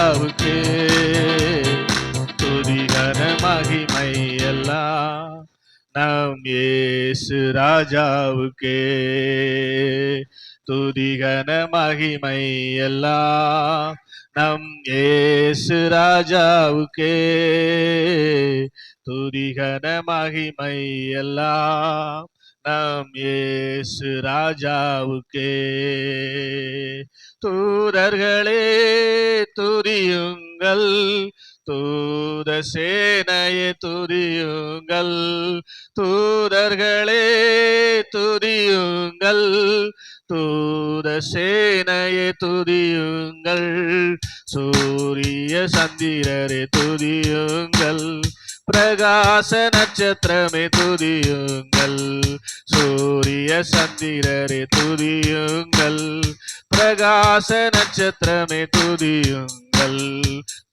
ராஜாவுக்கே துதிகன மகிமை எல்லாம் நம் இயேசு ராஜாவுக்கே துதிகன மகிமை எல்லாம் நம் இயேசு ராஜாவுக்கே துதிகன மகிமை எல்லாம் நம் இயேசு ராஜாவுக்கே. தூதர்களே துதியுங்கள், தூத சேனையே துதியுங்கள், தூதர்களே துதியுங்கள், தூத சேனையே துதியுங்கள், சூரிய சந்திரரே துதியுங்கள், பிரகாச நட்சத்திரமே துதியுங்கள், சூரிய சந்திரரே துதியுங்கள், பிரகாச நட்சத்திரமே துதியுங்கள்,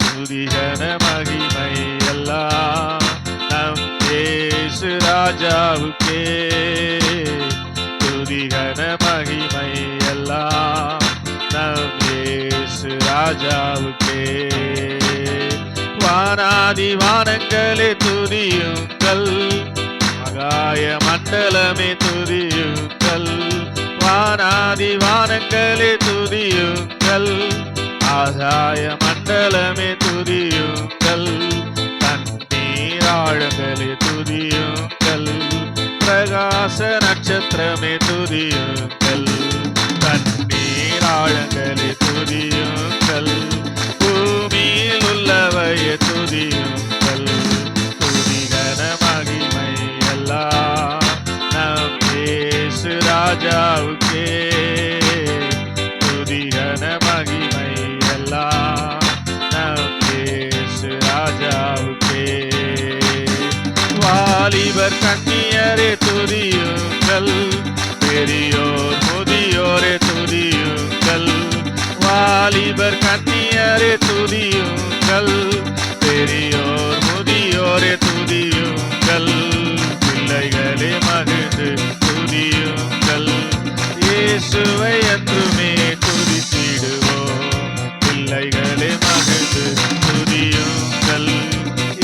துதிகன மகிமை எல்லாம் நம் இயேசு ராஜாவுக்கே துதிகன மகிமை எல்லாம் நம் இயேசு ராஜாவுக்கே. வானாதி வானங்களே துதியுங்கள், ஆகாய மண்டலமே துதியுங்கள், வானாதி வானங்களே துதியுங்கள், ஆகாய மண்டலமே துதியுங்கள், தண்ணீர் ஆழங்களே துதியுங்கள், பிரகாச நட்சத்திரமே துதியுங்கள், தண்ணீர் ஆழங்களே துதியுங்கள், பூமியில் உள்ளவையே துதியுங்கள், துதிகன மகிமை எல்லாம் நம் இயேசு ராஜாவுக்கே துதிகன மகிமை எல்லாம் நம் இயேசு ராஜாவுக்கே. வாலிபர் கன்னியரே துதியுங்கள், பெரியோர் முதியோரே துதியுங்கள், வாலிபர் கன்னியரே துதியுங்கள், பெரியோர் முதியோரே துதியுங்கள், பிள்ளைகளே மகிழ்ந்து துதியுங்கள், இயேசுவை என்றுமே துதித்திடுவோம், பிள்ளைகளே மகிழ்ந்து துதியுங்கள்,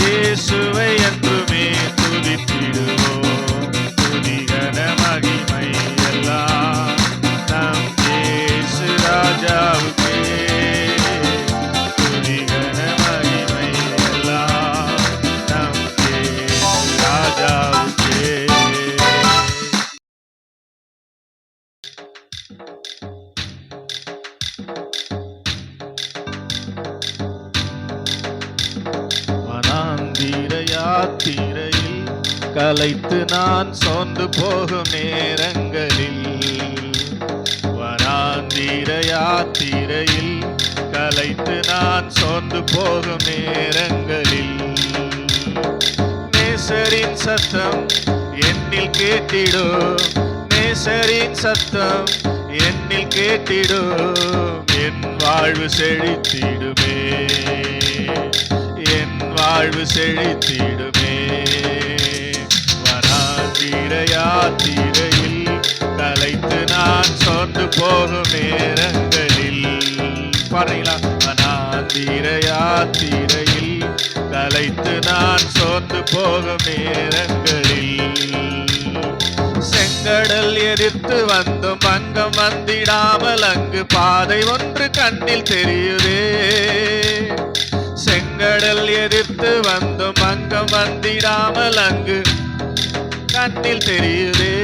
இயேசுவை என்றுமே துதித்திடுவோம், துதிகன மகிமை எல்லாம் நம் இயேசு ராஜாவுக்கே துதிகன மகிமை எல்லாம் நம் இயேசு ராஜாவுக்கே. வனாந்திர யாத்திரையில் கலைத்து நான் சோர்ந்து போகும் நேரங்களில், வனாந்திர யாத்திரையில் கலைத்து நான் சோர்ந்து போகும் நேரங்களில், நேசரின் சத்தம் என்னில் கேட்டிடோ, நேசரின் சத்தம் என்னில் கேட்டிடோ, என் வாழ்வு செழித்திடுமே, என் வாழ்வு செழித்திடுமே. வனாந்திர யாத்திரையில் கலைத்து நான் சோர்ந்து போகும் நேரங்களில், பாருங்களா, வனாந்திர யாத்திரையில் கலைத்து நான் சோர்ந்து போகும் நேரங்களில், செங்கடல் எதிர்த்து வந்தும் பங்கம் வந்திடாமல் அங்கு பாதை ஒன்று கண்ணில் தெரியுதே, செங்கடல் எதிர்த்து வந்தும் பங்கம் வந்திடாமல் அங்கு கண்ணில் தெரியுதே,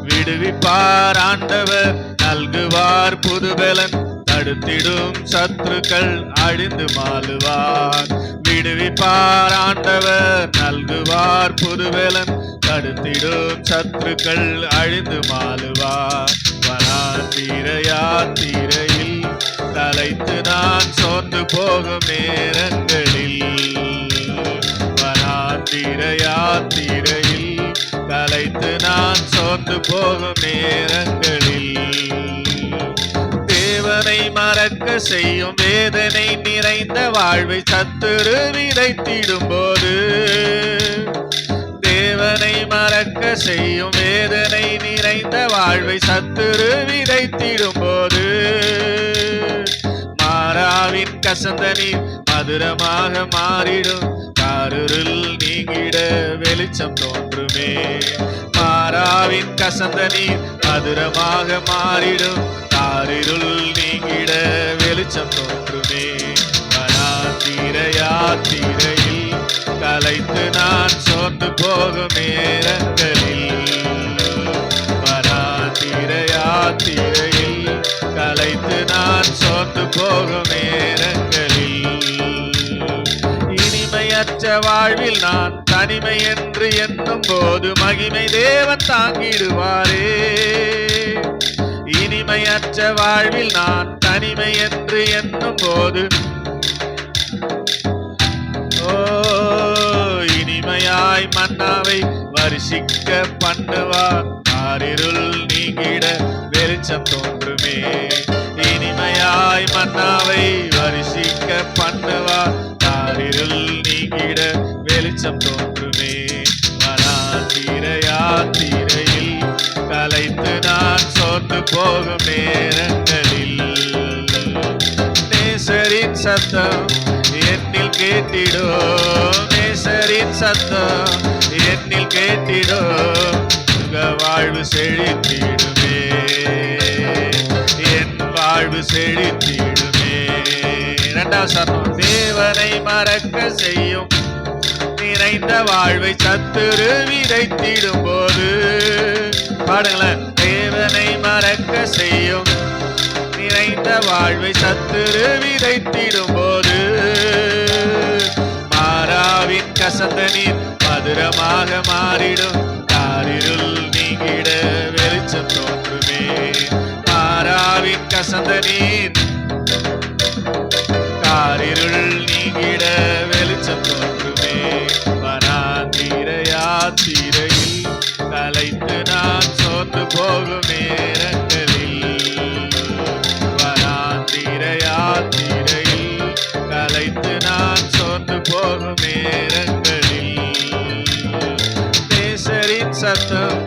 விடுவிப்பார் ஆண்டவர் நல்குவார் புதுபலன், தடுத்திடும் சத்துருக்கள் அழிந்து மாளுவார், விடுவிப்பார் ஆண்டவர் நல்குவார் புதுபலன், தடுத்திடும் சத்துருக்கள் அழிந்து மாளுவார். வனாந்திர யாத்திரையில் கலைத்து நான் சோர்ந்து போகும் நேரங்களில், வனாந்திர யாத்திரையில் கலைத்து நான் சோர்ந்து போகும் நேரங்களில், தேவனை மறக்க செய்யும் வேதனை நிறைந்த வாழ்வை சத்துரு விதைத்திடும் போது, தேவனை மறக்க செய்யும் வேதனை நிறைந்த வாழ்வை சத்துரு விதைத்திடும் போது, மாறாவி மாறாவின் கசந்த நீர் மதுரமாக மாறிடும், காரிருள் நீங்கிட வெளிச்சம் தோன்றுமே. மாறாவின் கசந்த நீர் மதுரமாக மாறிடும், காரிருள் நீங்கிட வெளிச்சம் தோன்றுமே. வனாந்திர யாத்திரையில் கலைத்து நான் சோர்ந்து போகும் நேரங்களில், வனாந்திர யாத்திரையில் கலைத்து நான் சோர்ந்து போகும் நேரங்களில், இனிமையற்ற வாழ்வில் நான் தனிமை என்று எண்ணும் போது மகிமை தேவன் தாங்கிடுவாரே. இனிமையற்ற வாழ்வில் நான் தனிமை என்று எண்ணும் போது இனிமையாய் மன்னாவை வருஷிக்க பண்ணுவார், காரிருள் நீங்கிட வெளிச்சம் தோன்றுமே. இனிமையாய் மன்னாவை வருஷிக்க பண்ணுவார், காரிருள் நீங்கிட வெளிச்சம் தோன்றுமே. வனாந்திர யாத்திரையில் கலைத்து நான் சோர்ந்து போகும் நேரங்களில், நேசரின் சத்தம் என்னில் கேட்டிடோ, நேசரின் சத்தம் என்னில் கேட்டிடோ, சுக வாழ்வு செழித்திடுமே, என் வாழ்வு செழித்திடுமே. இரண்டாவது சரணம். தேவனை மறக்க செய்யும் நிறைந்த வாழ்வை சத்துரு விதைத்திடும் போது, பாடுங்களேன். தேவனை மறக்க செய்யும் நிறைந்த வாழ்வை சத்துரு விதைத்திடும் போது, மாறாவின் கசந்த நீர் மதுரமாக மாறிடும், காரிருள் நீங்கிட வெளிச்சம் தோன்றுமே. மாறாவின் கசந்த நீர் காரிருள் நீங்கிட வெளிச்சம் தோன்றுமே. வனாந்திர யாத்திரையில் கலைத்து நான் சோர்ந்து போகும் நேரங்களில், வனாந்திர யாத்திரையில் கலைத்து நான் சோர்ந்து போகும் நேரங்களில், நேசரின் சத்தம்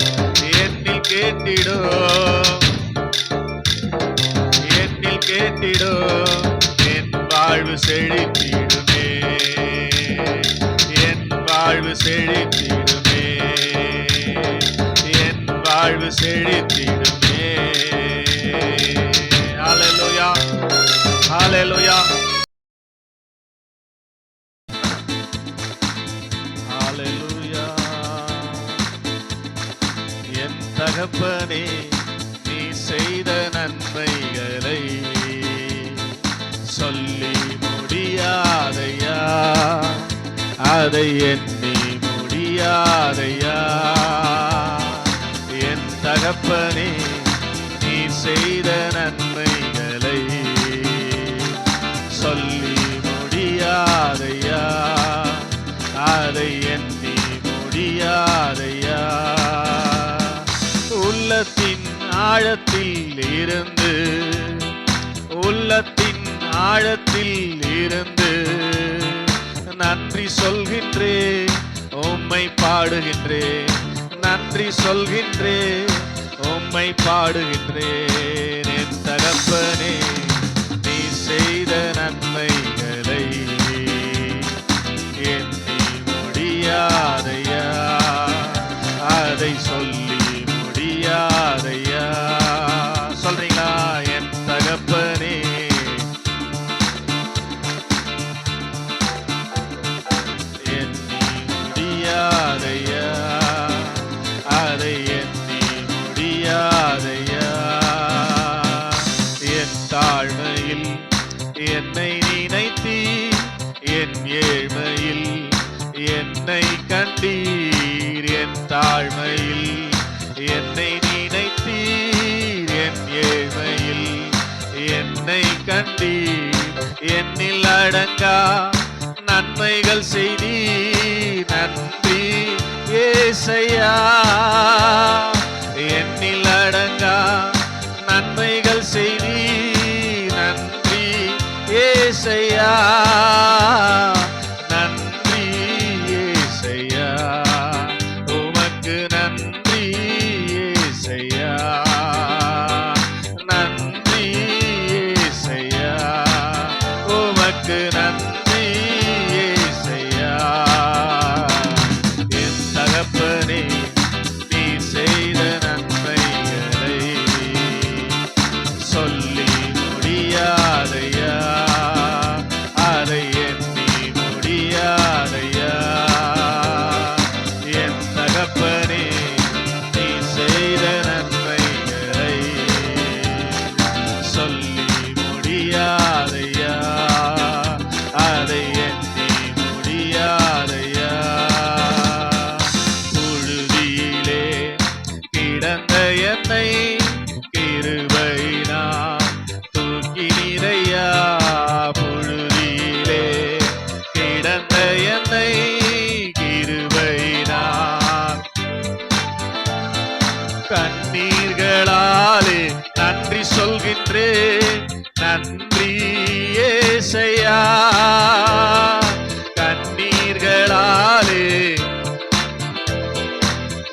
என்னில் கேட்டிடோ, என்னில் கேட்டிடோ, என் வாழ்வு செழித்திடுமே, என் வாழ்வு செழித்திடுமே, என் வாழ்வு செழித்திடுமே. ஹல்லேலூயா, ஹல்லேலூயா, ஹல்லேலூயா. என் தகப்பனே, நீ செய்த நன்மைகளை சொல்லி முடியாதையா, அதை எண்ணி முடியாதையா. என் தகப்பனே, நீ செய்த நன்மைகளை சொல்லி முடியாதையா, அதை எண்ணி முடியாதையா. உள்ளத்தின் ஆழத்தில் இருந்து, உள்ளத்தின் ஆழத்தில் இருந்து நன்றி சொல்கின்றே, உம்மை பாடுகின்றே, நன்றி சொல்கின்றே, உம்மை பாடுகின்றேன். என் தகப்பனே, நீ செய்த நன்மைகளை எண்ணி முடியாதையா, அதை சொல்லி முடியாதையா. சொல்றீங்களா? என் தகப்பனே, எண்ணி முடியாதையா, அதை எண்ணி முடியாதையா. என் தாழ்மையில் என்னை நினைத்தீர், என் ஏழ்மையில் என்னை கண்டீர். என் தாழ்மையில் என்னை நினைத்தீர், என் ஏழ்மையில் என்னை கண்டீர். என்னில் அடங்கா நன்மைகள் செய்தீர், நன்றி ஏசையா. என்னில் அடங்கா நன்மைகள் செய்தீர், நன்றி ஏசையா, நன்றி ஏசையா. உமக்கு நன்றி ஏசையா, நன்றி ஏசையா. உமக்கு நன்றி இயேசையா. என் தகப்பனே நீ செய்த நன்மைகளை சொல்லி முடியாதையா, அதை எண்ணி முடியாதையா. என் தகப்பனே நீ செய்த நன்மைகளை சொல்லி முடியாதையா, அதை எண்ணி முடியாதையா. புழுதியிலே கிடந்த என்னை கிருபையினால் தூக்கினீரையா. புழுதியிலே கிடந்த என்னை கிருபையினால் கண்ணீர்களாலே நன்றி சொல்கின்றேன். நன்றி இயேசையா. கண்ணீர்களாலே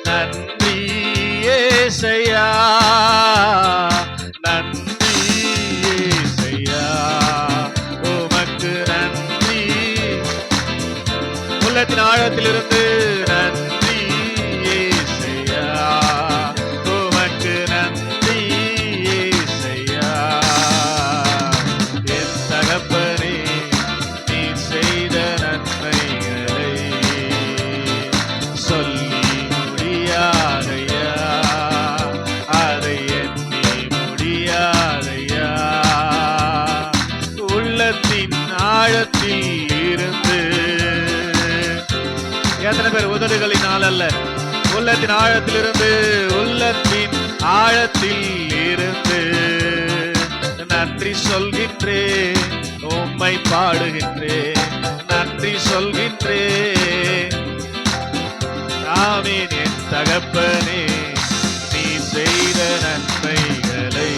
நன்றி இயேசையா. நன்றி இயேசையா. உமக்கு நன்றி. உள்ளத்தின் ஆழத்திலிருந்து நன்றி இயேசையா. உமக்கு நன்றி இயேசையா. என் தகப்பனே நீ செய்த நன்மைகளை சொல்லி முடியாதையா, அதை எண்ணி முடியாதையா. உள்ளத்தின் ஆழத்தில் இருந்து எத்தனை பேர் உதடுகளினால் அல்ல, உள்ளத்தின் ஆழத்திலிருந்து, உள்ளத்தின் ஆழத்தில் இருந்து நன்றி சொல்கின்றேன். உம்மை பாடுகின்றேன். நன்றி சொல்கின்றேன். ஆமென். என் தகப்பனே நீ செய்த நன்மைகளை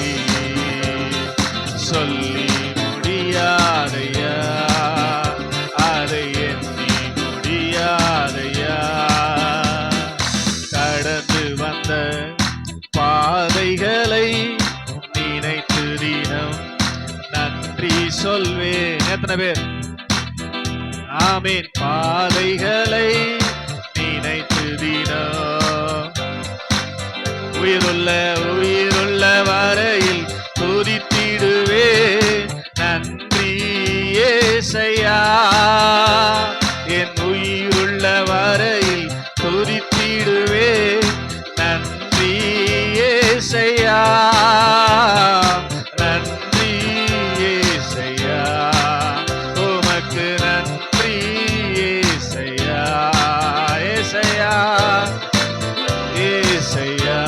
சொல்லி முடியாதையா, அதை எண்ணி முடியாதையா. கடந்து வந்த பாதைகளை நினைத்து தினம் நன்றி சொல்வேன். எத்தனை பேர் ஆமென். பாதைகளை நினைத்து தினம் உயிருள்ள வரையில் துதித்திடுவேன். நன்றி இயேசையா. என் உயிருள்ள வரையில் துதித்திடுவேன். நன்றி இயேசையா. நன்றி இயேசையா. உமக்கு நன்றி இயேசையா. இயேசையா. இயேசையா.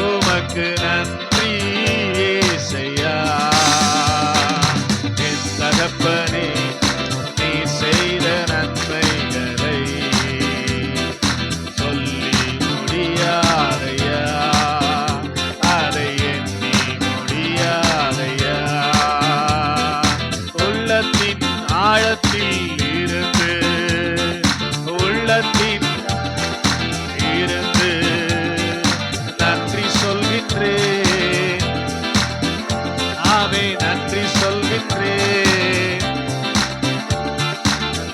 உமக்கு நன்றி இயேசையா. என் தகப்பனே நீ செய்த நன்மைகளை சொல்லி முடியாதையா, அதை எண்ணி முடியாதையா. உள்ளத்தின் ஆழத்தில் இருந்து, உள்ளத்தின் இருந்து நன்றி சொல்கின்றேன். ஆமே. நன்றி சொல்கின்றேன்.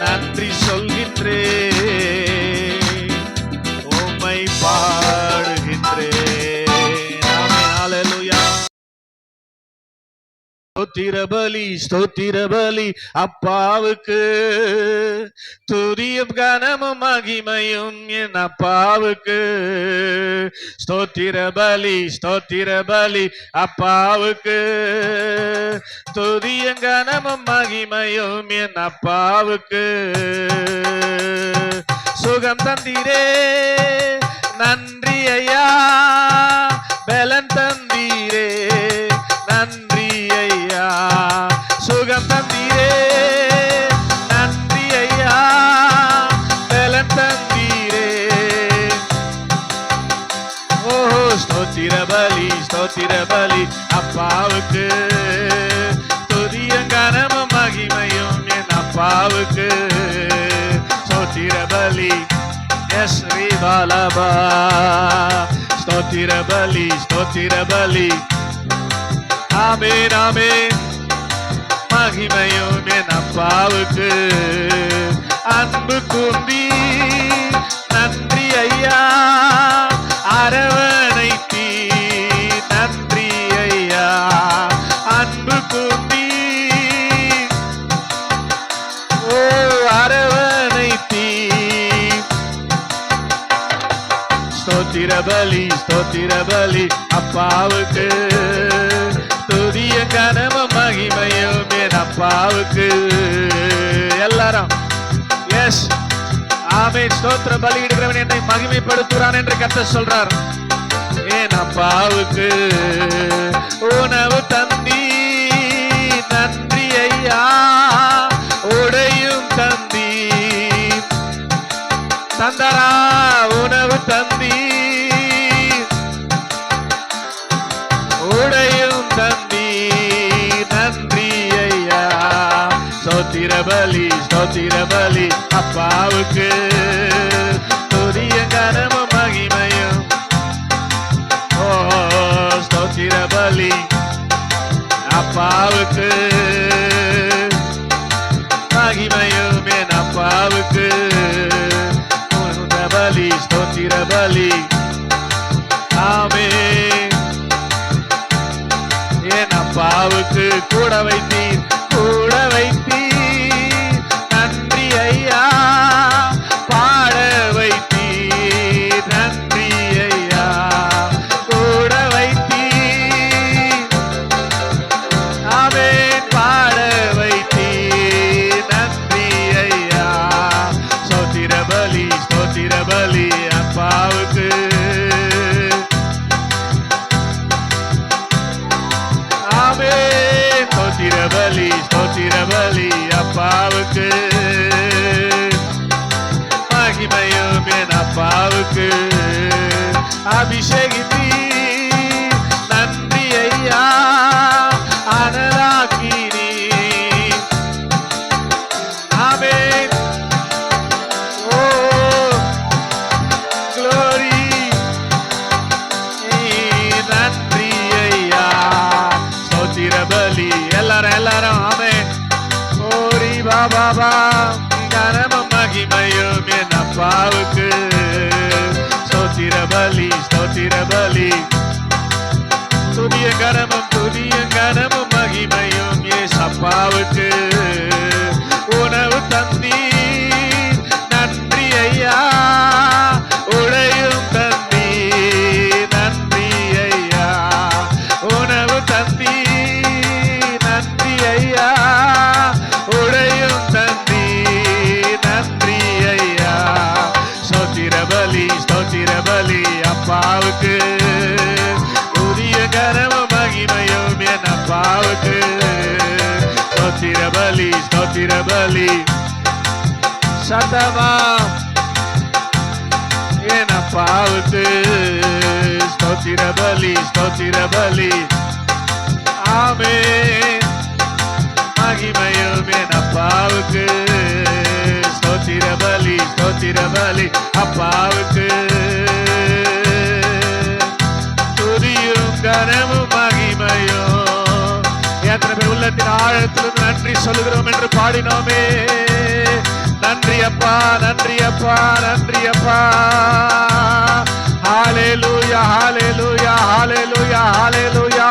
நன்றி சொல்கின்றேன். உம்மை பாடுகின்றேன். ஆமே. ஹல்லேலூயா. ஸ்தோத்திர பலி, ஸ்தோத்திர பலி அப்பாவுக்கு, துதியும் கனமும் மகிமையும் என் அப்பாவுக்கு. ஸ்தோத்திர பலி, ஸ்தோத்திர பலி அப்பாவுக்கு, துதியும் கனமும் மகிமையும் என் அப்பாவுக்கு. சுகம் தந்தீரே நன்றி ஐயா, பலன் தந்தீரே நன்றி ஐயா. சுகம் தந்தீரே நன்றி ஐயா, பலன் தந்தீரே. ஓஹோ. ஸ்தோத்திர பலி, ஸ்தோத்திர பலி அப்பாவுக்கு, துதியும் கனமும் மகிமையும் என் அப்பாவுக்கு. ஸ்தோத்திர பலி. எஸ் ரீ பாலபா. ஸ்தோத்திர பலி, ஸ்தோத்திர பலி. ஆமென், ஆமென். மகிமையும் என் அப்பாவுக்கு. அன்பு கூர்ந்தி நன்றி ஐயா, அரவணைத்தி நன்றி ஐயா. அன்பு கூர்ந்தி ஓ அரவணைத்தி. ஸ்தோத்திர பலி ஸ்தோத்திர பலி அப்பாவுக்கு. துதிய கனம மகிமையும் என் அப்பாவுக்கு. எல்லாரும் எஸ் ஆமென். ஸ்தோத்திர பலி இடுகிறவன் என்னை மகிமைப்படுத்துகிறான் என்று கர்த்தர் சொல்றார். என் அப்பாவுக்கு உணவு தந்தி நன்றி ஐயா, உடையும் தந்தி தந்தரா உணவு தந்தி உடையும் தந்தி நன்றி ஐயா. ஸ்தோத்திர பலி ஸ்தோத்திர பலி அப்பாவுக்கு. துதிய கனமும் மகிமையும் ஓ ஸ்தோத்திர பலி அப்பாவுக்கு. மகிமையும் என் அப்பாவுக்கு. பலி ஸ்தோத்திர பலி ஆமென். என் அப்பாவுக்கு கூட வைத்தீர் கூட வைத்தீர் நன்றி ஐயா, பாட வைத்தீர் நன்றி ஐயா, கூட வைத்தீர் ஆமென், பாட வைத்தீர் நன்றி ஐயா. ஸ்தோத்திர பலி ஸ்தோத்திர பலி அப்பாவுக்கு. ஆமென். ஸ்தோத்திர பலி ஸ்தோத்திர பலி அப்பாவுக்கு. மகிமையும் என் அப்பாவுக்கு. அபிஷேகித்தி நன்றி ஐயா, அனலாக்கினி ஆமென். ஓ glory நன்றி ஐயா. ஸ்தோத்திர பலி எல்லாரும் எல்லாரும் ஆமென். ஓரி பாபா கனமும் மகிமையும் என் அப்பாவுக்கு. ஸ்தோத்திர பலி ஸ்தோத்திர பலி. துதிய கனமும் மகிமையும் எஸ் அப்பாவுக்கு. உணவு தந்தி நன்றி ஐயா, உடையும் தந்தி நன்றி ஐயா. உணவு தந்தி நன்றி ஐயா, உடையும் தந்தி நன்றி ஐயா. ஸ்தோத்திர பலி அப்பாவுக்கு. புதிய கனமும் மகிமையும் என் அப்பாவுக்கு. ஸ்தோத்திர பலி சத்தமா என் அப்பாவுக்கு. ஸ்தோத்திர பலி ஆமென். மகிமையும் என் அப்பாவுக்கு. ஸ்தோத்திர பலி அப்பாவுக்கு. துதியும் கனமும் மகிமையும். எத்தனை பேர் உள்ளத்தின் ஆழத்திலிருந்து நன்றி சொல்லுகிறோம் என்று பாடினோமே. நன்றி அப்பா நன்றி அப்பா நன்றி அப்பா. ஹalleluya ஹalleluya ஹalleluya ஹalleluya.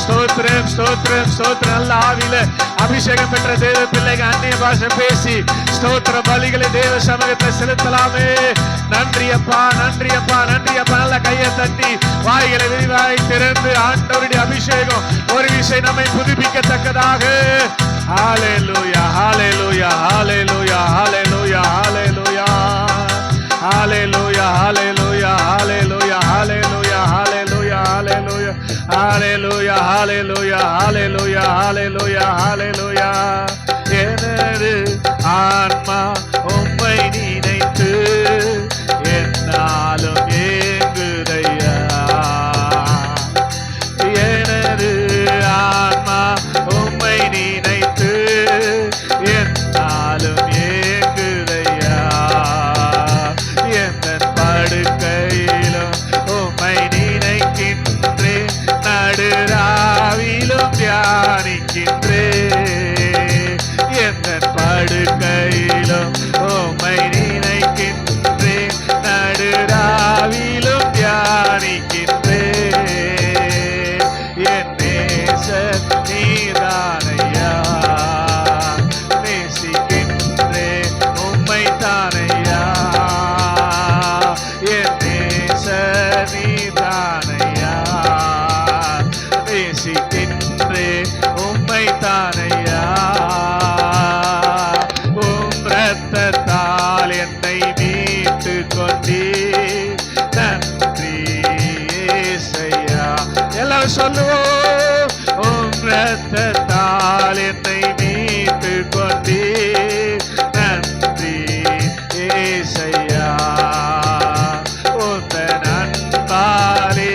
ஸ்தோத்திரம் ஸ்தோத்திரம் ஸ்தோத்திரம். நல்ல ஆவியில அபிஷேகம் பெற்ற தேவ பிள்ளைகள் அந்நிய பாஷை பேசி ஸ்தோத்திர பலிகளை தேவ சமூகத்தை செலுத்தலாமே. நன்றி அப்பா நன்றி அப்பா நன்றி அப்பா. நல்ல கையை தட்டி வாய்களை விரிவாய் திறந்து ஆண்டவருடைய அபிஷேகம் ஒரு விஷயம் நம்மை புதுப்பிக்கத்தக்கதாக. ஹalleluya ஹalleluya ஹalleluya ஹalleluya ஹalleluya ஹalleluya ஹalleluya ஹalleluya ஹalleluya ஹalleluya ஹalleluya ஹalleluya ஹalleluya ஹalleluya ஹalleluya ஹalleluya. எனது ஆன்மா உம்மை நினைத்து என்னாலும் ஏங்குதையா. எனது ஆன்மா உம்மை நினைத்து என்னாலும் ஏங்குதையா. எந்த படுக்கையிலும் உம்மை நினைக்கின்றேன், நடுராவிலும் தியானிக்கின்றேன். கொண்டீர். நன்றி ஏசையா. எல்லாரும் சொல்லுவோம். உம் இரத்தத்தால் என்னை மீட்டு கொண்டீர். நன்றி ஏசையா. உந்தன் அன்பாலே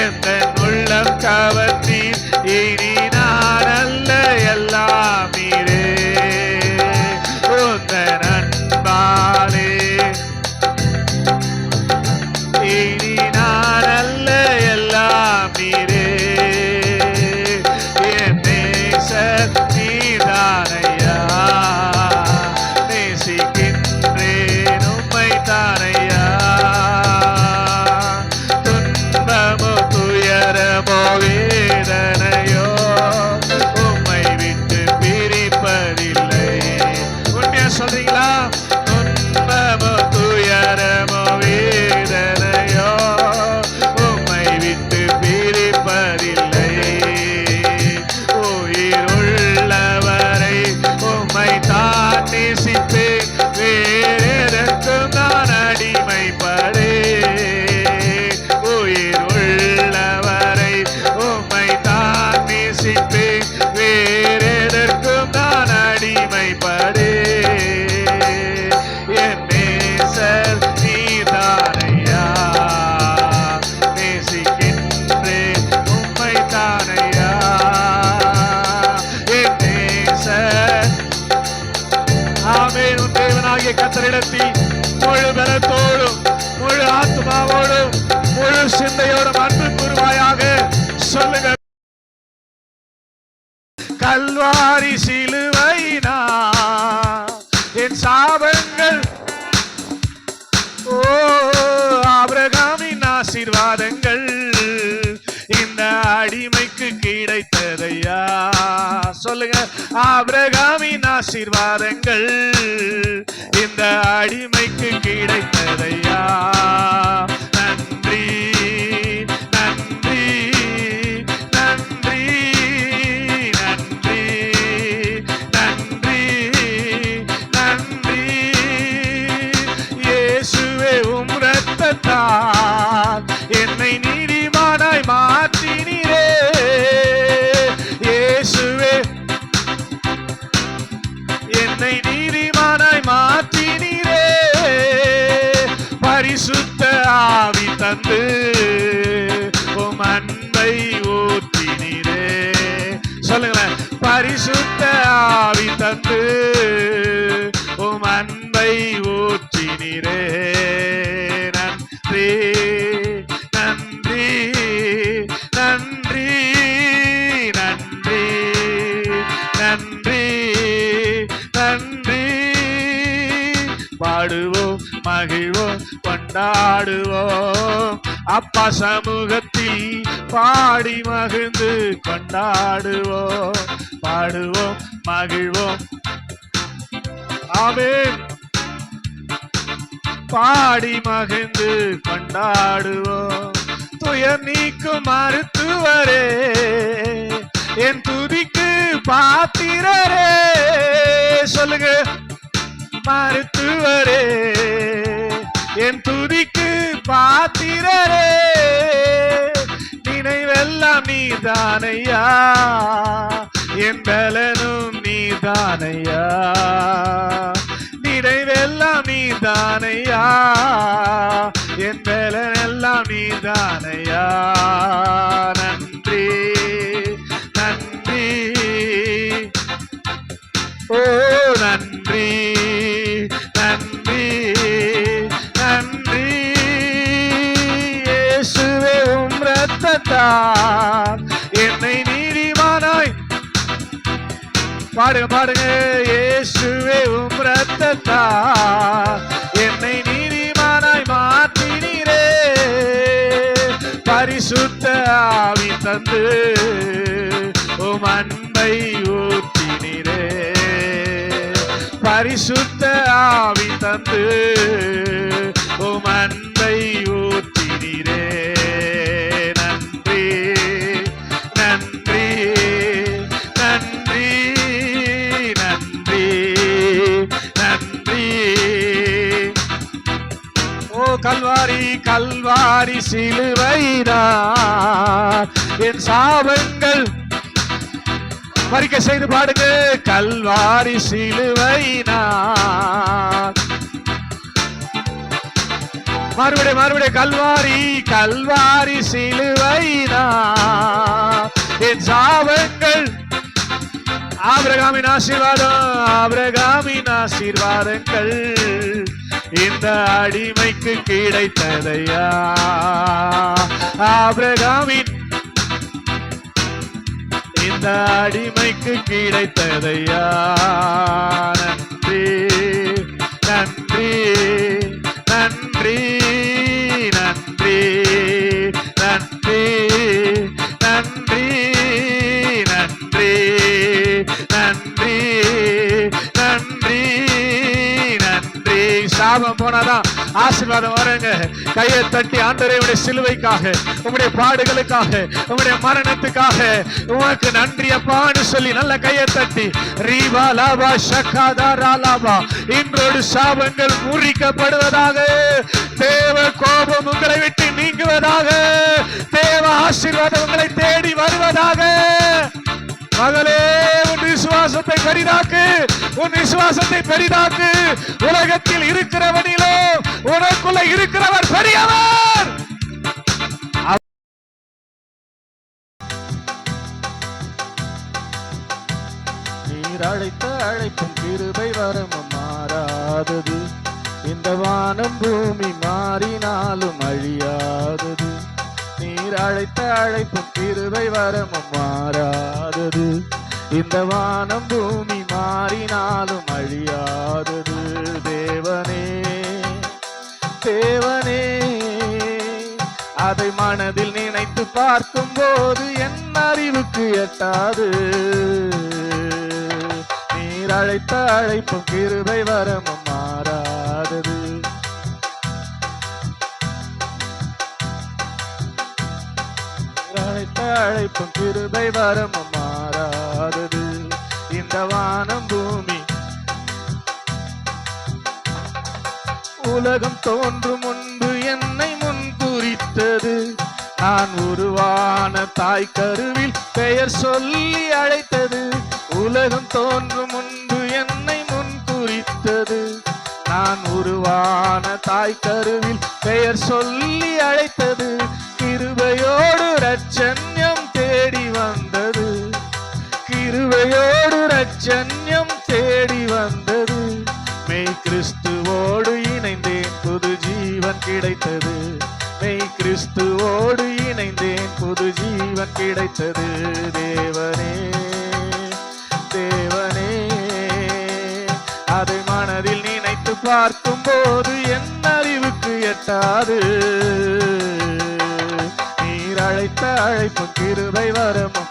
எந்தன் உள்ளம் கவர்ந்தீர். இனி நான் அல்ல, எல்லாம் நீரே. உந்தன் அன்பாலே இனி நான் அல்ல, எல்லாம் நீரே. என் நேசர் நீதானையா. நேசிக்கின்றேன் உம்மை தானையா. துன்பமோ துயரமோ வேதனையோ உம்மை விட்டு பிரிப்பதில்லை. உண்மையா சொல்றீங்களா? துன்பமோ துயரமோ வேதனையோ உம்மை விட்டு பிரிப்பதில்லை. உயிர் உள்ளவரை உம்மை தான் நேசிப்பேன். வேறெதற்கும் நான் அடிமைப்படேன். உயிர் உள்ளவரை உம்மை தான் நேசிப்பேன். வேறெதற்கும் நான் அடிமைப்படேன். என் நேசர் நீதானையா. நேசிக்கின்றேன் உம்மை தானையா. என் நேசர். ஆமென். உன் தேவனாகிய கர்த்தரிடத்தில் முழு பலத்தோடும் முழு ஆத்மாவோடும் முழு சிந்தையோடும் அன்பு கூறுவாயாக. சொல்லுங்க. கல்வாரி சிலுவையினா என் சாபங்கள், ஓ ஆபிரகாமின் ஆசீர்வாதங்கள் இந்த அடிமைக்கு கிடைத்ததையா. சொல்லுங்க. ஆபிரகாமின் ஆசீர்வாதங்கள் இந்த அடிமைக்கு கிடைத்ததையா. நன்றி நன்றி நன்றி நன்றி நன்றி நன்றி. இயேசுவே உம் இரத்தத்தால் என்னை நீதிமானாய் மாற்றினீரே. இயேசுவே என்னை நீதிமானாய் மாற்றினீரே. பரிசுத்த ஆவி தந்து உம் அன்பை ஊற்றினீரே. சொல்லுங்களேன். பரிசுத்த ஆவி தந்து உம் அன்பை ஊற்றினீரே. நன்றி நன்றி நன்றி நன்றி நன்றி நன்றி. பாடுவோம் மகிழ்வோம் கொண்டாடுவோம். அப்பா சமூகத்தில் பாடி மகிழ்ந்து கொண்டாடுவோம். பாடுவோம் மகிழ்வோம். ஆமென். பாடி மகிழ்ந்து கொண்டாடுவோம். துயர் நீக்கும் மருத்துவரே என் துதிக்கு பாத்திரரே. சொல்லுங்க. மருத்துவரே என் துதிக்கு பாத்திரரே. நினைவெல்லாம் நீதானையா. என் பலனும் நீதானையா. நினைவெல்லாம் நீதானையா. என் பலனெல்லாம் நீதானையா. நன்றி நன்றி. ஓ நன்றி நன்றி நன்றி. இயேசுவே உம் இரத்தத்தால் என்னை நீதிமானாய். பாடுங்க பாடுங்க. இயேசுவே உம் இரத்தத்தால் என்னை நீதிமானாய் மாற்றினீரே. பரிசுத்த ஆவி தந்து உம் அன்பை ஊற்றினீரே. பரிசுத்த ஆவி தந்து உம் அன்பை ஊற்றினீரே. நன்றி நன்றி நன்றி நன்றி நன்றி. கல்வாரி கல்வாரி சிலுவைதான் என் சாபங்கள் மறிக்க செய்து பாடுங்க. கல்வாரி சிலுவைதான் மறுபடியும் கல்வாரி கல்வாரி சிலுவைதான் என் சாபங்கள். ஆபிரகாமின் ஆசீர்வாதம் ஆபிரகாமின் ஆசீர்வாதங்கள் இந்த அடிமைக்கு கிடைத்ததையா. ஆபிரகாமின் இந்த அடிமைக்கு கிடைத்ததையா. நன்றி நன்றி நன்றி நன்றி நன்றி நன்றி நன்றி நன்றி நன்றி நன்றி. சாபம் போனாதான் ஆசீர்வாதம் வருங்க. கையை தட்டி ஆண்டவரே உம்முடைய சிலுவைக்காக உம்முடைய பாடுகளுக்காக உம்முடைய மரணத்துக்காக உமக்கு நன்றி அப்பான்னு சொல்லி நல்ல கையை தட்டி ரீபா லாபா ஷக்காதா ராலாபா. இன்றோடு சாபங்கள் முறிக்கப்படுவதாக. தேவ கோபம் உங்களை விட்டு நீங்குவதாக. தேவ ஆசீர்வாதம் உங்களை தேடி வருவதாக. மகளே உன் விசுவாசத்தை பெரிதாக்கு, உன் விசுவாசத்தை பெரிதாக்கு. உலகத்தில் இருக்கிறவனிலோ உனக்குள்ள இருக்கிறவர் பெரியவர். நீர் அழைத்த அழைப்பும் கிருபை வரமும் மாறாதது. இந்த வானம் பூமி மாறினாலும் அழியாதது. நீர் அழைத்த அழைப்பும் கிருபை வரமும் மாறாதது. இந்த வானம் பூமி மாறினாலும் அழியாதது. தேவனே தேவனே அதை மனதில் நினைத்து பார்க்கும் போது என் அறிவுக்கு எட்டாது. நீர் அழைத்த அழைப்பும் கிருபை வரமும் மாறாதது. அழைத்த அழைப்பும் கிருபை வரமும் மாறாதது. இந்த வானம் பூமி உலகம் தோன்றும் முன்பு என்னை முன் குறித்தது. நான் உருவான தாய் கருவில் பெயர் சொல்லி அழைத்தது. உலகம் தோன்றும் முன்பு என்னை முன் குறித்தது. நான் உருவான தாய் கருவில் பெயர் சொல்லி அழைத்தது. கிருபையோடு ரட்சண்யம் தேடி வந்தது. கிருபையோடு ரட்சண்யம் தேடி வந்தது. மெய் கிறிஸ்துவோடு இணைந்தேன் புது ஜீவன் கிடைத்தது. மெய் கிறிஸ்துவோடு இணைந்தேன் புது ஜீவன் கிடைத்தது. தேவனே தேவனே அதை மனதில் நினைத்து பார்க்கும் போது என் அறிவுக்கு எட்டாது. நீர் அழைத்த அழைப்பும் கிருபை வரமும்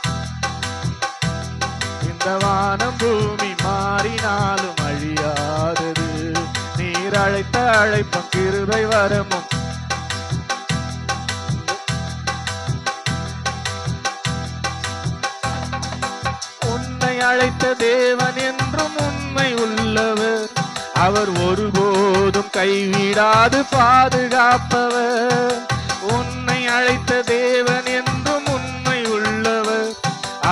இந்த வானம் பூமி மாறினாலும் அழியாதது. நீர் அழைத்த அழைப்பும் கிருபை வரமும் உன்னை அழைத்த தேவன் என்றும் உண்மை உள்ளவர். அவர் ஒருபோதும் கைவிடாது பாதுகாப்பவர். உன்னை அழைத்த தேவன் என்றும் உண்மை உள்ளவர்.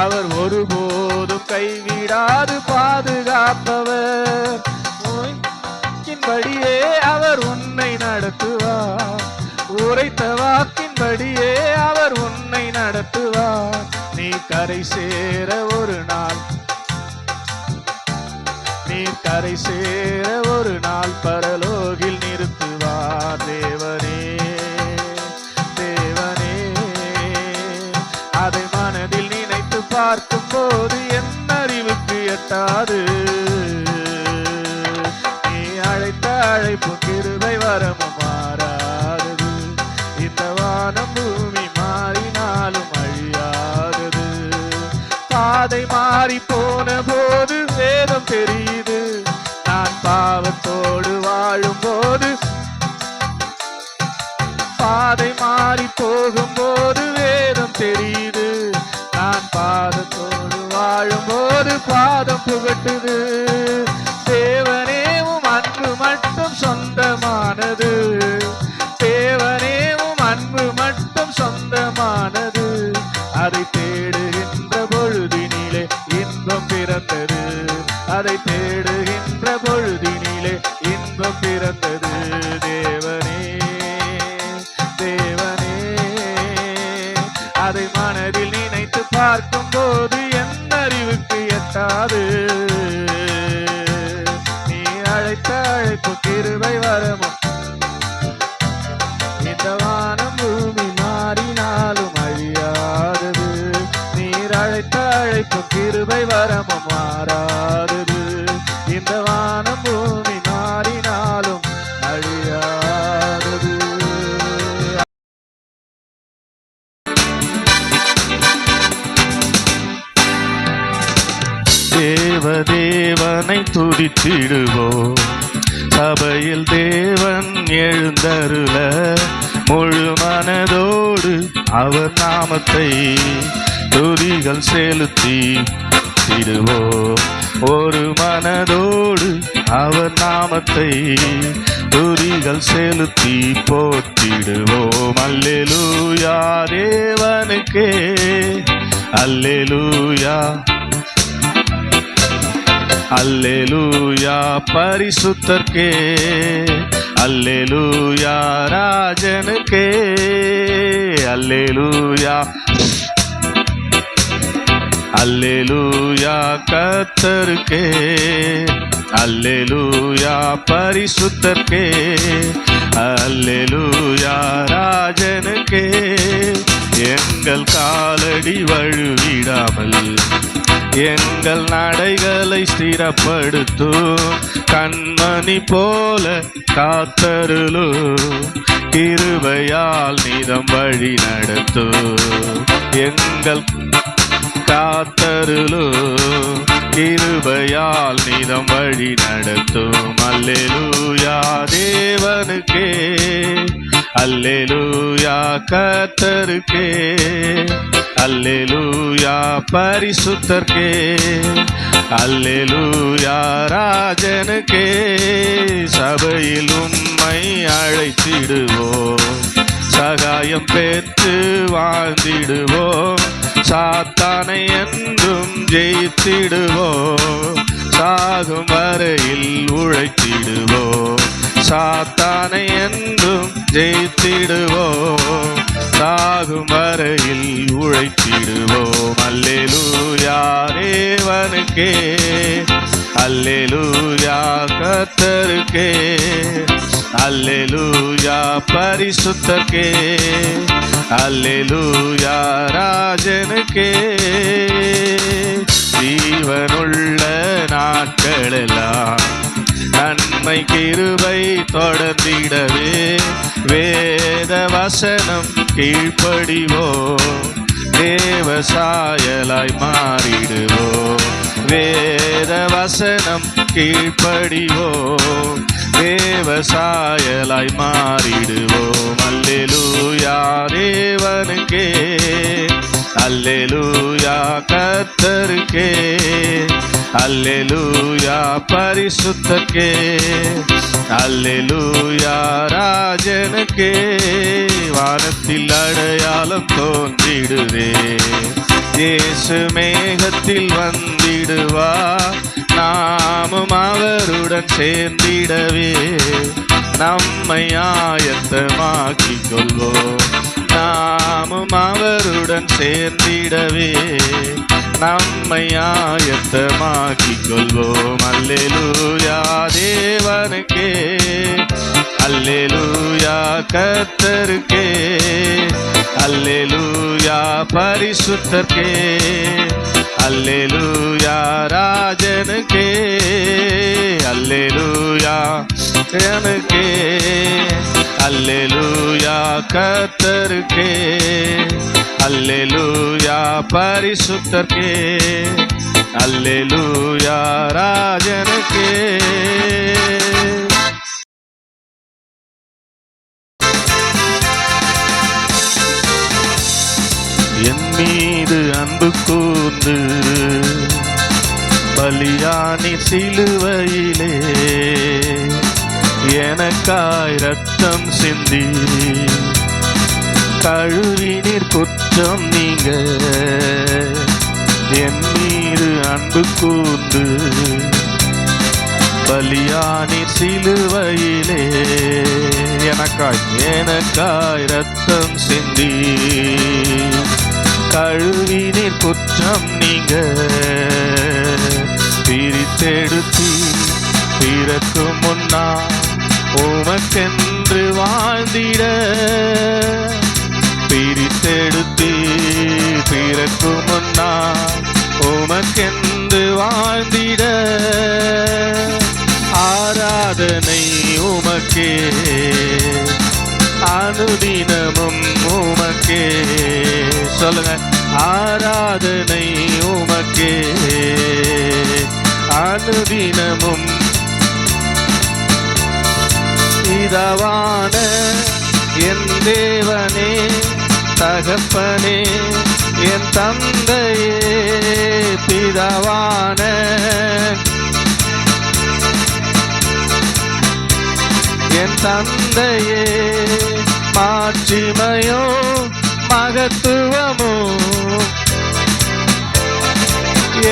அவர் ஒருபோதும் கைவிடாது பாதுகாப்பவர். வாக்கின்படியே அவர் உன்னை நடத்துவார். உரைத்த வாக்கின்படியே அவர் உன்னை நடத்துவார். நீ கரை சேர ஒரு நாள் நீர் கரை சேர ஒரு நாள் பரலோகில் நிறுத்துவார். தேவனே தேவனே அதை மனதில் நினைத்து பார்க்கும் போது என் அறிவுக்கு எட்டாது. நீ அழைத்த அழைப்பு கிருபை வரமும் மாறாதது. இந்த வானம் பூமி மாறினாலும் அழியாதது. பாதை மாறி போன போது வேதம் தெரியுது. நான் பாவத்தோடு வாழும் போது பாதை மாறி போகும் போது வேதம் தெரியுது. நான் பாதத்தோடு வாழும் போது பாதம் புகட்டுது. தேவனே உம் அன்பு மட்டும் சொந்தமானது. அழைத்த அழைப்பு கிருபை வரமும் இந்த வானம் பூமி மாறினாலும் அழியாதது. நீர் அழைத்த அழைப்பு கிருபை வரமும் மாறாதது. இந்த வானம் பூமி மாறினாலும் அழியாதது. தேவனை துதித்திடுவோம், சபையில் தேவன் எழுந்தருள முழு மனதோடு அவர் நாமத்தை துதிகள் செலுத்தி திடுவோம். ஒரு மனதோடு அவர் நாமத்தை துதிகள் செலுத்தி போற்றிடுவோம். அல்லேலூயா தேவனுக்கே, அல்லேலூயா அல்லேலூயா பரிசுத்தர்க்கே, அல்லேலூயா ராஜனுக்கே, அல்லேலூயா அல்லேலூயா கர்த்தருக்கே, அல்லேலூயா பரிசுத்தர்க்கே, அல்லேலூயா ராஜனுக்கே. எங்கள் காலடி வழுவிடாமல் எங்கள் நடைகளை ஸ்திரப்படுத்தும், கண்மணி போல காத்தருளும், கிருபையால் நீதம் வழி நடத்தும். எங்கள் காத்தருளும், கிருபையால் நீதம் வழி நடத்தும். அல்லேலூயா தேவனுக்கே, அல்லேலூயா கர்த்தருக்கே, அல்லேலூயா பரிசுத்தர்க்கே, அல்லேலூயா ராஜனுக்கே. சபையில் உம்மை அழைத்திடுவோம், சகாயம் பெற்று வாழ்ந்திடுவோம், சாத்தானை என்றும் ஜெயித்திடுவோம், சாகும் வரையில் உழைத்திடுவோம், சாத்தானை என்றும் ஜெயித்திடுவோம், சாகும் வரையில் உழைத்திடுவோம். அல்லேலூயா தேவனுக்கே, அல்லேலூயா கர்த்தருக்கே, அல்லேலூயா பரிசுத்தர்க்கே, அல்லேலூயா ராஜனுக்கே. ஜீவனுள்ள நாட்களெல்லாம் நன்மை கிருபை தொடர்ந்திடவே வேத வசனம் கீழ்ப்படிவோம், தேவசாயலாய் மாறிடுவோம், வேத வசனம் கீழ்ப்படிவோம், தேவசாயலாய் மாறிடுவோம். அல்லேலூயா தேவனுக்கே, அல்லேலூயா கர்த்தருக்கே, அல்லேலூயா பரிசுத்தர்க்கே, அல்லேலூயா ராஜனுக்கே. வானத்தில் அடையாளம் தோன்றிடுதே, இயேசு மேகத்தில் வந்திடுவா, நாமும் அவருடன் சேர்ந்திடவே நம்மை ஆயத்தமாக்கிக் கொள்வோம், நாமும் அவருடன் சேர்ந்திடவே நம்மை ஆயத்தமாக்கிக் கொள்வோம். அல்லேலூயா தேவனுக்கே, அல்லேலூயா கர்த்தருக்கே, அல்லேலூயா பரிசுத்தர்க்கே, அல்லேலூயா ராஜனுக்கே, அல்லேலூயா எனக்கே, அல்லேலூயா கர்த்தருக்கே, அல்லேலூயா பரிசுத்தர்க்கே, அல்லேலூயா ராஜனுக்கே. என் மீது அன்பு கூர்ந்து பலியானி சிலுவையிலே எனக்காய் ரத்தம் சிந்தி கழுவினீர் குற்றம் நீங்க. என் மீது அன்பு கூர்ந்து பலியானீர் சிலுவையிலே எனக்காய் ரத்தம் சிந்தி கழுவினீர் குற்றம் நீங்க. பிரித்தெடுத்தி பிறக்கும் முன்னா உமக்கென்று வாழ்ந்திட பிரித்தெடுத்து பிறக்கும் முன்னா உமக்கென்று வாழ்ந்திட ஆராதனை உமக்கே அனுதினமும் உமக்கே. சொல்லுங்க, ஆராதனை உமக்கே அனுதினமும். பிதாவான என் தேவனே, தகப்பனே என் தந்தையே, பிதாவான என் தந்தையே, மாட்சிமையோ மகத்துவமோ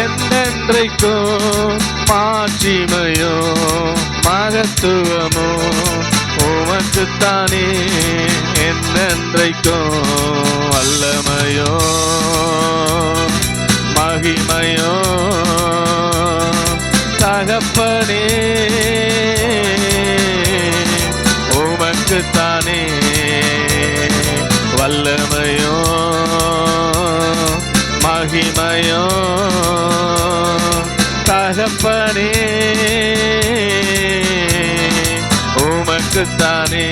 என்றென்றைக்கும், மாட்சிமையோ மகத்துவமோ உமக்குத்தானே என்றென்றைக்கும். வல்லமையோ மகிமையோ தகப்பனே உமக்குத்தானே. வல்லமையோ மகிமையோ தகப்பனே உமக்குத்தானே.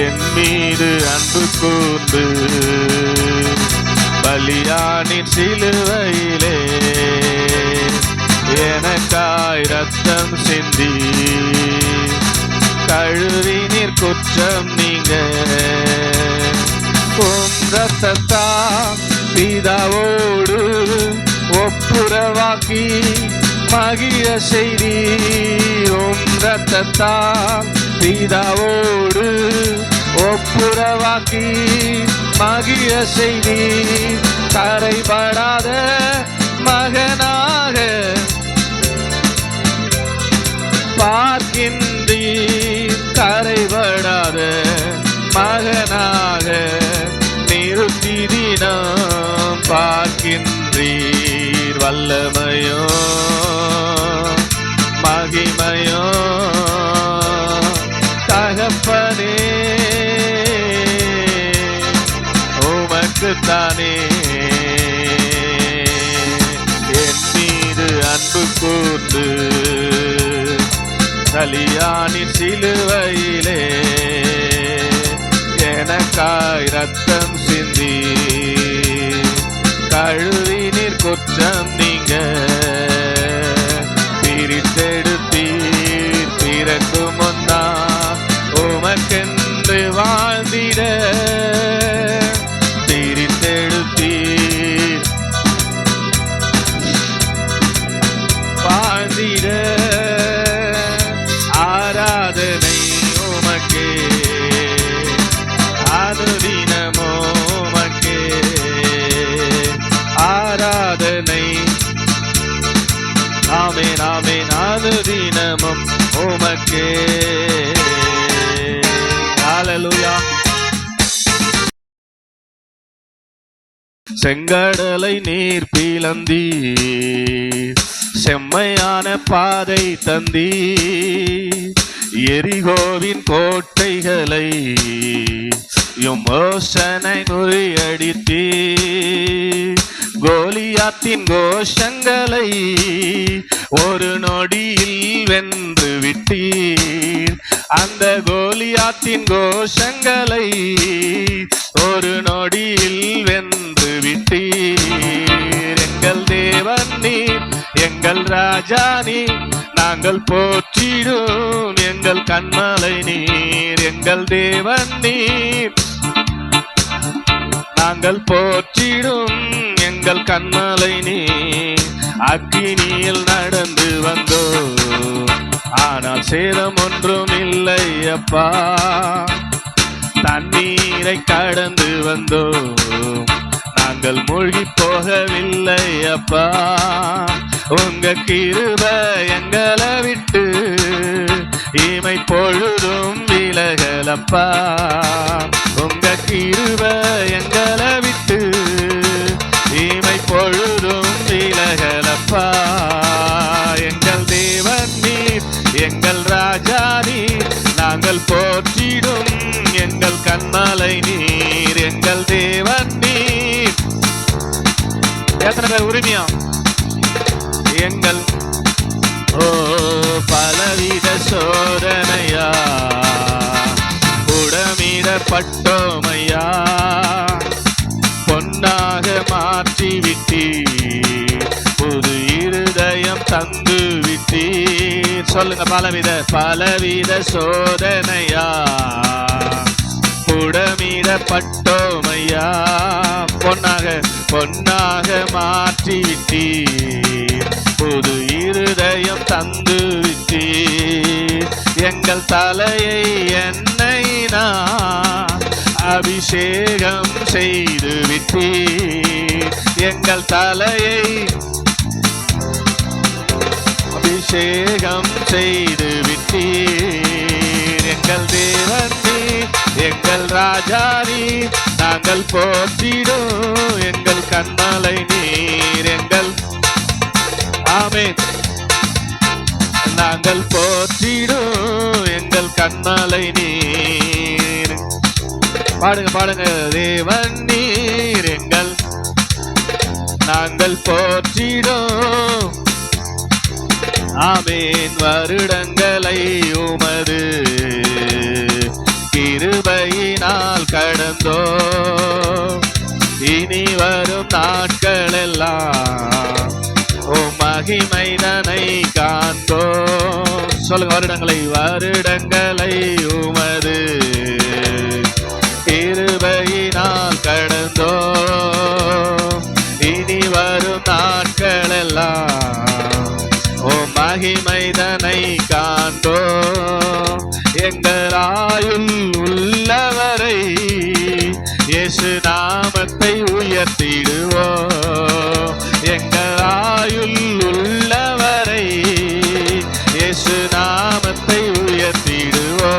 என் மீது அன்பு கூர்ந்து பலியானின் சிலுவையிலே எனக்காய் ரத்தம் சிந்தி கழுவி நீர் குற்றம் நீங்க. உம் ரத்தத்தா பிதாவோடு ஒப்புரவாக்கி மகிழ செய்தி. உம் ரத்தத்தா பிதாவோடு ஒப்புரவாக்கி மகிழ செய்தி. கரைபடாத மகனாக பார்க்கின்றீர், கரைபடாத மகனாக நிறுத்தி தினம் பார்க்கின்றீர். வல்லமையோ மகிமையோ தகப்பனே உமக்குத்தானே. என் மீது அன்பு கூர்ந்து கலியானின் சிலுவையிலே எனக்காய் ரத்தம் சிந்தி கழுவி நீர் குற்றம் நீங்க. பிரித்தெடுத்தீர் பிறக்கும் முன்னா உமக்கென்று வாழ்ந்திட. பிரித்தெடுத்தீர் வாழ்ந்திட. ஆராதனை உமக்கே அனுதினமோ உமக்கே. ஆராதனை ஆமென் ஆமென் அனுதினமும் உமக்கே. ஹல்லேலூயா. செங்கடலை நீர் பிளந்தீ, செம்மையான பாதை தந்தீ. எரிகோவின் கோட்டைகளை யோசனை முறியடித்தீ. கோலியாத்தின் கோஷங்களை ஒரு நொடியில் வென்று விட்டீர். அந்த கோலியாத்தின் கோஷங்களை ஒரு நொடியில் வென்று விட்டீர். எங்கள் தேவன் நீர், எங்கள் ராஜா நீர், நாங்கள் போற்றிடும் எங்கள் கண்மலை நீர். எங்கள் தேவன் நீர், நாங்கள் போற்றிடும் எங்கள் கண்மலை நீர். அக்கினியில் நடந்து வந்தோம், ஆனால் சேதம் ஒன்றும் இல்லை அப்பா. தண்ணீரை கடந்து வந்தோம், நாங்கள் மூழ்கி போகவில்லை அப்பா. உங்க கிருபை எங்களை விட்டு இமை பொழுதும் விலகலப்பா. உங்க கிருபை எங்களை விட்டு இமை பொழுதும் விலகலப்பா. எங்கள் தேவன் நாங்கள் போற்றிடும் எங்கள் கண்மலை நீர், எங்கள் தேவன் நீர். எத்தனை பேர் உரிமையா? எங்கள் பலவித சோதனையா உடமிடப்பட்டோமையா, பொன்னாக மாற்றி விட்டீர், புது இருதயம் தந்து விட்டீர். சொல்லுங்க, பலவித சோதனையா உடமிடப்பட்டோமையா, பொன்னாக மாற்றி விட்டீர், புது இருதயம் தந்து விட்டீர். எங்கள் தலையை எண்ணெயினா அபிஷேகம் செய்து விட்டீர், எங்கள் தலையை அபிஷேகம் செய்து விட்டீர். எங்கள் தேவன் நீர், எங்கள் ராஜா நீர், நாங்கள் போற்றிடும் எங்கள் கண்மலை நீர், எங்கள் ஆமென். நாங்கள் போற்றிடும் எங்கள் கண்மலை நீர். பாடுங்க, தேவன் நீர் எங்கள், நாங்கள் போற்றிடும். ஆமென். வருடங்களை உமது கிருபையினால் கடந்தோ, இனி வரும் நாட்கள் எல்லாம் மகிமைதனை காண்போ. சொல்லுங்க, வருடங்களை உமது கிருபையினால் கடந்தோ, இனி வரும் நாட்கள் எல்லாம் மகிமைதனை காண்போ. எங்கள் ஆயுள் உள்ளவரை இயேசு நாமத்தை உயர்த்திடுவோ, எங்கள் ஆயுள் உள்ளவரை இயேசு நாமத்தை உயர்த்திடுவோ.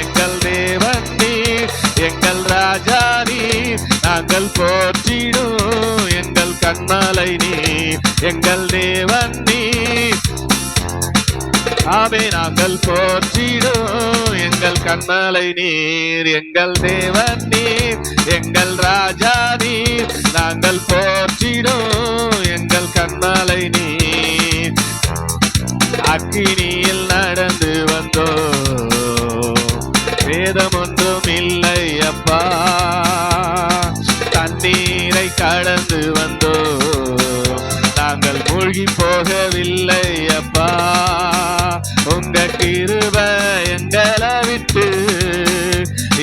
எங்கள் தேவன் நீர், எங்கள் ராஜா நீர், நாங்கள் போற்றிடும் எங்கள் கண்மலை நீர், எங்கள் தேவன் நீர். ஆமே. நாங்கள் போற்றிடும் எங்கள் கண்மலை நீர், எங்கள் தேவன் நீர், எங்கள் ராஜா நீர், நாங்கள் போற்றிடும் எங்கள் கண்மலை நீர். அக்கினியில் நடந்து வந்தோ, வேதம் ஒன்றும் இல்லை அப்பா, தண்ணீரை கடந்து வந்தோ, நாங்கள் மூழ்கி போகவில்லை அப்பா, உங்க கிருபை எங்களை விட்டு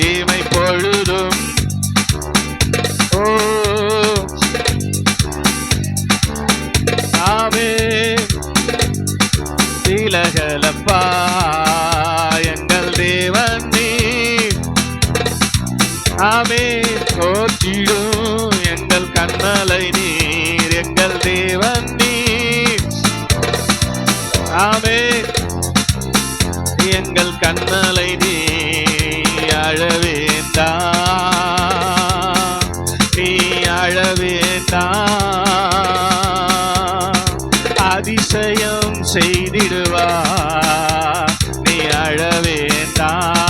இமை பொழுதும் ஆமென் விலகலப்பா. எங்கள் தேவன் நீர், ஆமென். போற்றிடும் எங்கள் கண்மலை நீர், எங்கள் தேவன் நீர், ஆமென். எங்கள் கண்மலை நீ அழ வேண்டாம், நீ அழ வேண்டாம், அதிசயம் செய்திடுவா, நீ அழ வேண்டாம்,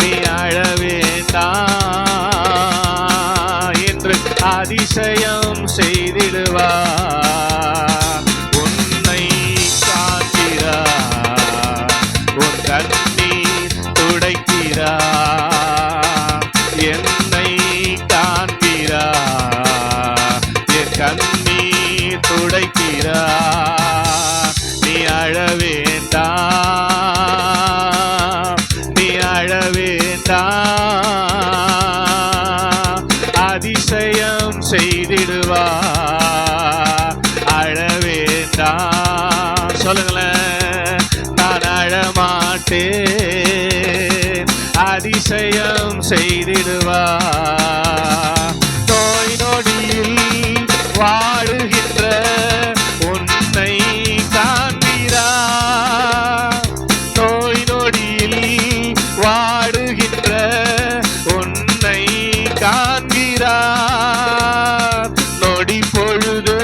நீ அழ வேண்டாம் என்று அதிசயம் செய்திடுவா. கண்ணீர் துடைக்கிறா, என்னை காண்கிறா, என் கண்ணீர் துடைக்கிறா. நீ அழ வேண்டாம், நீ அழ வேண்டாம், அதிசயம் செய்திடுவா, அழ வேண்டாம். சொல்லுங்களேன், நான் அழமாட்டேன், அதிசயம் செய்திடுவா. நோய் நொடியில் வாழுகின்ற உன்னை காண்கிறா, நோய் நொடியில் வாழுகின்ற உன்னை காண்கிறா. நொடி பொழுது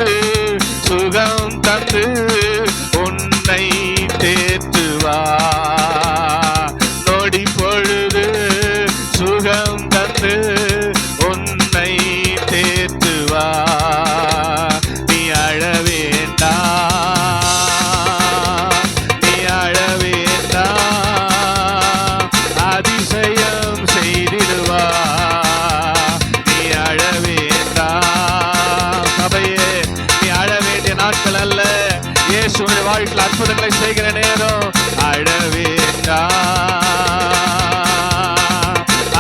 சுகம் தந்து உன்னை தேற்றுவா. வா, நொடி பொழுது சுகம் தந்து உன்னை தேர்த்து வா. நீ அழ வேண்டாம், நீ அழ வேண்டாம், அதிசயம் செய்திடுவா. நீ அழ வேண்டாம். சபையே, நீ அழ வேண்டிய நாட்கள் அல்ல, இயேசுவின் வாழ்க்கையில் அற்புதங்களை செய்கிற நேரம். அழ வேண்டாம்,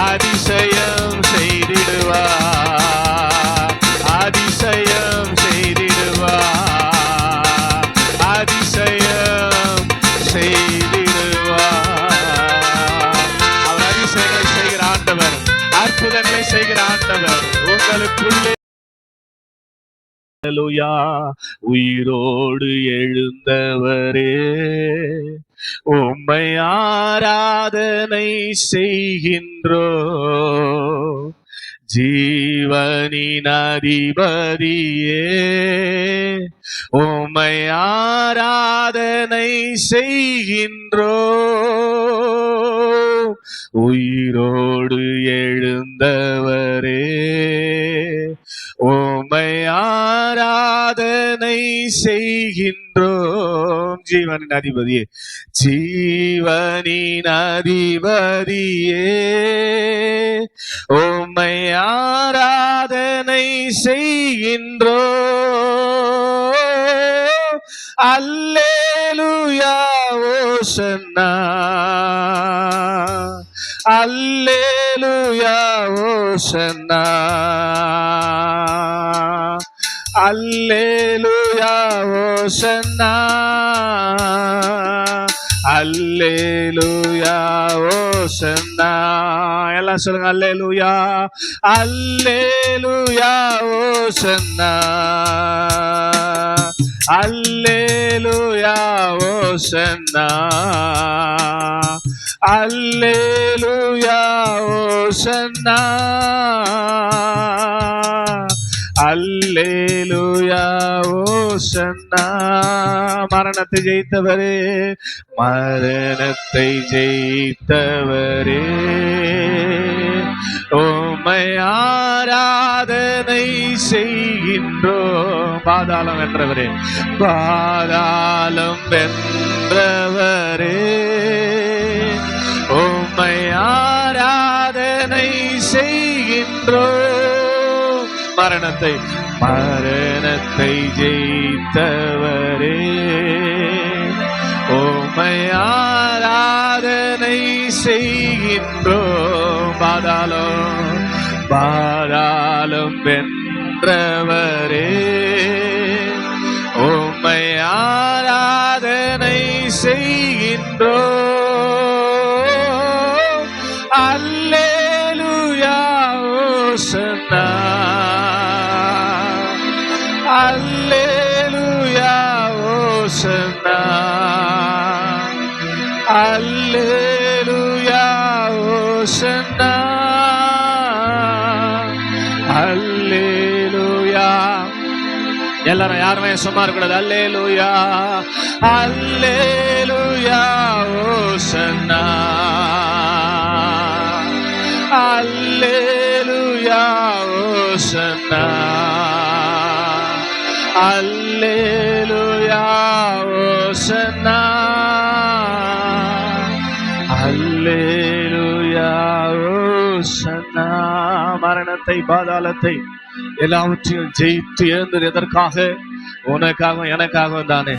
அதிசயம் செய்திடுவா, அதிசயம் செய்திடுவா, அதிசயம் செய்திடுவா. அவர் அதிசயங்களை செய்கிற ஆண்டவர், அற்புதங்களை செய்கிற ஆண்டவர். உங்களுக்குள்ளே அல்லேலூயா. உயிரோடு எழுந்தவரே, உம்மை ஆராதனை செய்கின்றோ. ஜீவனின் அதிபதியே, உம்மை ஆராதனை செய்கின்றோ. உயிரோடு எழுந்தவரே, உம்மை ஆராதனை செய்கின்றோம். ஜீவனின் அதிபதியே, ஜீவனின் அதிபதியே, உம்மை ஆராதனை செய்கின்றோம். அல்லேலூயா ஓசன்னா, அல்லேலூயா ஓசன்னா, அல்லேலூயா ஓசன்னா, அல்லேலூயா ஓசன்னா. எல்லாம் சொல்லுங்க, அல்லேலூயா, அல்லேலூயா ஓசன்னா, அல்லேலூயா ஓசன்னா, அல்லேலூயா ஓசன்னா, அல்லேலூயா ஓசன்னா. மரணத்தை ஜெயித்தவரே, மரணத்தை ஜெயித்தவரே, உம்மை ஆராதனை செய்கின்றோம். பாதாளம் வென்றவரே, பாதாளம் வென்றவரே, உம்மை ஆராதனை செய்கின்றோம். மரணத்தை, மரணத்தை ஜெயித்தவரே, உம்மை ஆராதனை செய்கின்றோம். பாதாளம், பாதாளம் வென்றவரே, உம்மை ஆராதனை செய்கின்றோம். அல்லேலூயா ஓசன்னா, அல்லேலூயா ஓசன்னா, அல்லேலூயா ஓசன்னா, அல்லேலூயா. எல்லாரும் யாருமே சும்மா இருக்கக்கூடாது. அல்லேலூயா, அல்லேலூயா ஓசன்னா, அல்லேலூயா ஓசன்னா, அல்லேலூயா ஓசன்னா, அல்லேலூயா ஓசன்னா. மரணத்தை, பாதாளத்தை எல்லாவற்றையும் ஜெயித்து எழுந்தது எதற்காக? உனக்காகவும் எனக்காகவும் தானே.